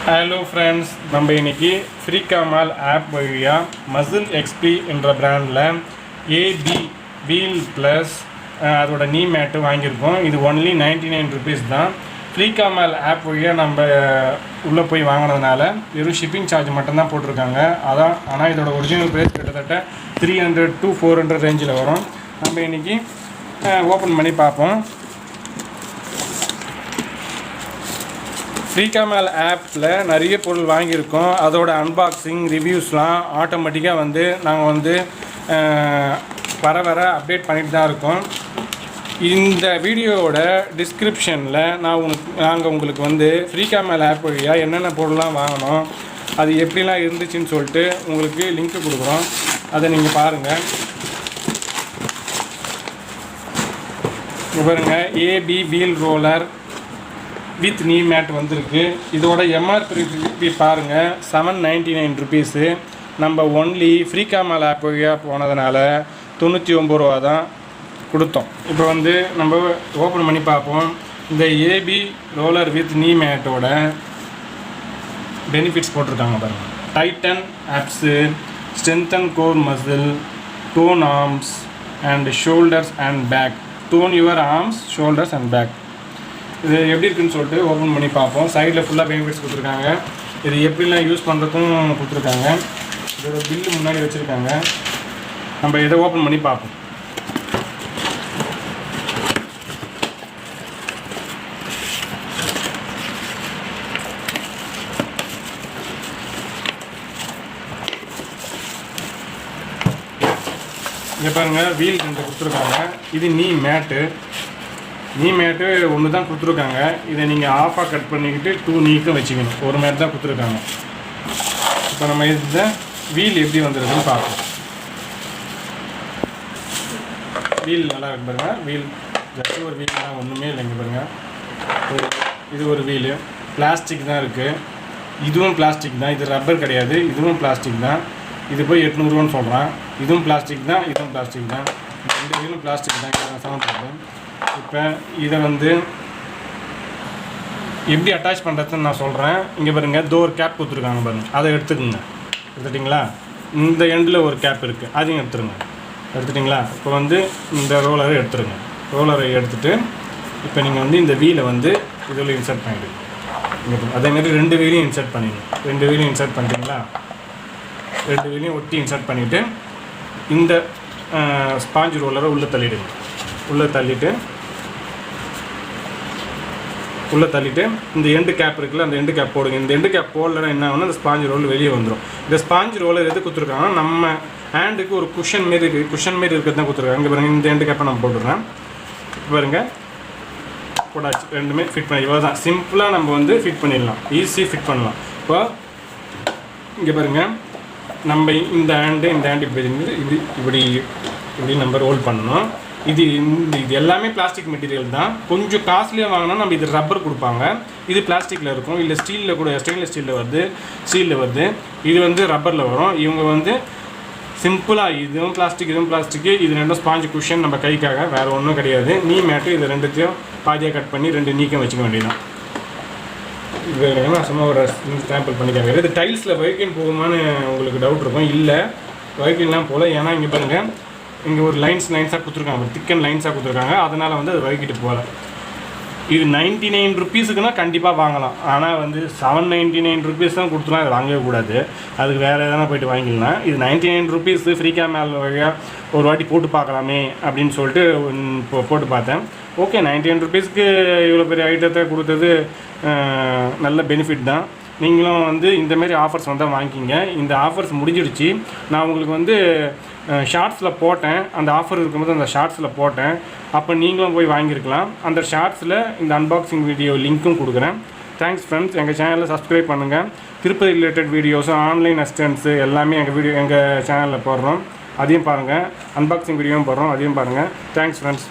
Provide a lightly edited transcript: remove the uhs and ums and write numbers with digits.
Hello friends, நம்ம இன்னைக்கு FREEKAAMAAL app வழியா மசில் XP என்ற பிராண்ட்ல AB வீல் பிளஸ் அதோட நீ மேட் வாங்கியிருக்கோம். இது only 99 rupees தான். FREEKAAMAAL ஆப் வழியா நம்ம உள்ள போய் வாங்குனதுனால வெறும் ஷிப்பிங் சார்ஜ் மட்டும் தான் போட்டுருக்காங்க. அதான் ஆனா இதோட ஒரிஜினல் பிரைஸ் கிட்டத்தட்ட 300 to 400 ரேஞ்சில வரும். நம்ம இன்னைக்கு ஓபன் பண்ணி பார்ப்போம். FREEKAAMAAL ஆப்பில் நிறைய பொருள் வாங்கியிருக்கோம். அதோட அன்பாக்சிங் ரிவ்யூஸ்லாம் ஆட்டோமேட்டிக்காக நாங்கள் வர அப்டேட் பண்ணிட்டு தான் இருக்கோம். இந்த வீடியோவோட டிஸ்கிரிப்ஷனில் நாங்கள் உங்களுக்கு FREEKAAMAAL ஆப் வழியாக என்னென்ன பொருள்லாம் வாங்கினோம், அது எப்படிலாம் இருந்துச்சுன்னு சொல்லிட்டு உங்களுக்கு லிங்க் கொடுக்குறோம். அதை நீங்கள் பாருங்கள். பாருங்கள், AB வீல் ரோலர் வித் நீ மேட் வந்திருக்கு. இதோட எம்ஆர்பி பாருங்கள், 799 rupees. நம்ம ஒன்லி FREEKAAMAAL ஆப் வழியாக போனதுனால 99 ரூபா தான் கொடுத்தோம். இப்போ நம்ம ஓப்பன் பண்ணி பார்ப்போம். இந்த AB ரோலர் வித் நீ மேட்டோட பெனிஃபிட்ஸ் போட்டிருக்காங்க பாருங்கள். Tighten abs, strengthen core muscle, tone arms and shoulders and back. Tone your arms, shoulders and back. இது எப்படி இருக்குன்னு சொல்லிட்டு ஓப்பன் பண்ணி பார்ப்போம். சைடில் ஃபுல்லாக பெனிஃபிட்ஸ் கொடுத்துருக்காங்க. இது எப்படிலாம் யூஸ் பண்ணுறதுக்கும் கொடுத்துருக்காங்க. இதோட பில்லு முன்னாடி வச்சுருக்காங்க. நம்ம இதை ஓப்பன் பண்ணி பார்ப்போம். இங்கே பாருங்கள், வீல் 2 கொடுத்துருக்காங்க. இது நீ மேட்டு ஒன்று தான் கொடுத்துருக்காங்க. இதை நீங்கள் ஆஃபாக கட் பண்ணிக்கிட்டு 2 நீக்கும் வச்சுக்கணும். ஒரு மேட் தான் கொடுத்துருக்காங்க. இப்போ நம்ம இதை வீல் எப்படி வந்துருக்குன்னு பார்ப்போம். வீல் நல்லா இருக்கு பாருங்கள். வீல் ஜஸ்ட் ஒரு வீல் தான், ஒன்றுமே இல்லைங்க பாருங்கள். இது ஒரு வீலு பிளாஸ்டிக் தான் இருக்குது. இதுவும் பிளாஸ்டிக் தான். இது ரப்பர் கிடையாது. இதுவும் பிளாஸ்டிக் தான். இது போய் 800 ரூபான்னு சொல்கிறான். இதுவும் பிளாஸ்டிக் தான், இதுவும் பிளாஸ்டிக் தான். 2 வீலும் பிளாஸ்டிக் தான். சவுண்ட் பண்ணுறேன். இப்போ இதை எப்படி அட்டாச் பண்ணுறதுன்னு நான் சொல்கிறேன். இங்கே பாருங்கள், ஒரு கேப் கொடுத்துருக்காங்க பாருங்கள். அதை எடுத்துட்டிங்களா? இந்த எண்டில் ஒரு கேப் இருக்குது, அதையும் எடுத்துட்டிங்களா? இப்போ இந்த ரோலரை எடுத்துருங்க. ரோலரை எடுத்துகிட்டு இப்போ நீங்கள் இந்த வீலை இதில் இன்சர்ட் பண்ணிவிடுங்க. அதேமாரி 2 வீலையும் இன்சர்ட் பண்ணிடுங்க. 2 வீலையும் இன்சர்ட் பண்ணிட்டீங்களா? 2 வீலையும் ஒட்டி இன்சர்ட் பண்ணிவிட்டு இந்த ஸ்பாஞ்ச் ரோலரை உள்ளே தள்ளிவிடுங்க. உள்ளே தள்ளிட்டு இந்த எண்டு கேப் இருக்குல்ல, அந்த எண்டு கேப் போடுங்க. இந்த எண்டு கேப் போடலன்னா என்ன ஆகும்னா அந்த ஸ்பாஞ்ச் ரோல் வெளியே வந்துடும். இந்த ஸ்பாஞ்ச் ரோலர் எது கொடுத்துருக்காங்கன்னா நம்ம ஹேண்டுக்கு ஒரு குஷன் மாரி இருக்கிறது தான் கொடுத்துருக்காங்க. இங்கே பாருங்கள், இந்த எண்டு கேப்பை நம்ம போட்டுடுறேன். பாருங்கள், போடாச்சு. ரெண்டுமே ஃபிட் பண்ணி இவ்வளோ தான். சிம்பிளாக நம்ம ஃபிட் பண்ணிடலாம். ஈஸியாக ஃபிட் பண்ணலாம். இப்போ இங்கே பாருங்கள், நம்ம இந்த ஹேண்டு இப்படி நம்ம ரோல் பண்ணணும். இது எல்லாமே பிளாஸ்டிக் மெட்டீரியல் தான். கொஞ்சம் காஸ்ட்லியாக வாங்கினா நம்ம இது ரப்பர் கொடுப்பாங்க. இது பிளாஸ்டிக்கில் இருக்கும், இல்லை ஸ்டீலில் கூட, ஸ்டெயின்லெஸ் ஸ்டீலில் வருது. இது ரப்பரில் வரும். இவங்க சிம்பிளாக இதுவும் பிளாஸ்டிக்கு, இது 2 ஸ்பாஞ்ச் குஷன் நம்ம கைக்காக, வேறு ஒன்றும் கிடையாது. நீ மேட்டு இது 2த்தையும் பாதியாக கட் பண்ணி 2 நீக்கம் வச்சுக்க வேண்டியதான். இது சும்மா ஒரு சாம்பிள் பண்ணிக்காங்க. இது டைல்ஸில் வைக்கின் போகுமான்னு உங்களுக்கு டவுட் இருக்கும். இல்லை, வைக்கின்லாம் போகல. ஏன்னா இங்கே பாருங்கள், இங்கே ஒரு லைன்ஸாக கொடுத்துருக்காங்க, திக்கன் லைன்ஸாக கொடுத்துருக்காங்க. அதனால் அது வழுக்கிட்டு போகல. இது 99 rupeesக்குன்னா கண்டிப்பாக வாங்கலாம். ஆனால் 799 rupees தான் கொடுத்துலாம். அதை வாங்கவே கூடாது. அதுக்கு வேறு எதனா போய்ட்டு வாங்கிக்கலாம். இது 99 rupees FREEKAAMAAL வழியாக ஒரு வாட்டி போட்டு பார்க்கலாமே அப்படின்னு சொல்லிட்டு போட்டு பார்த்தேன். ஓகே, 99 rupeesக்கு இவ்வளோ பெரிய ஐட்டத்தை கொடுத்தது நல்ல பெனிஃபிட் தான். நீங்களும் இந்தமாரி ஆஃபர்ஸ் வந்தால் வாங்கிக்கிங்க. இந்த ஆஃபர்ஸ் முடிஞ்சிடுச்சு. நான் உங்களுக்கு ஷார்ட்ஸில் போட்டேன். அந்த ஆஃபர் இருக்கும்போது அந்த ஷார்ட்ஸில் போட்டேன். அப்போ நீங்களும் போய் வாங்கியிருக்கலாம். அந்த ஷார்ட்ஸில் இந்த அன்பாக்சிங் வீடியோ லிங்க்கும் கொடுக்குறேன். Thanks friends. எங்கள் சேனலில் சப்ஸ்கிரைப் பண்ணுங்கள். திருப்பதி ரிலேட்டட் வீடியோஸும் ஆன்லைன் அசிஸ்டன்ஸு எல்லாமே எங்கள் சேனலில் போடுறோம். அதையும் பாருங்கள். அன்பாக்சிங் வீடியோவும் போடுறோம், அதையும் பாருங்கள். Thanks friends.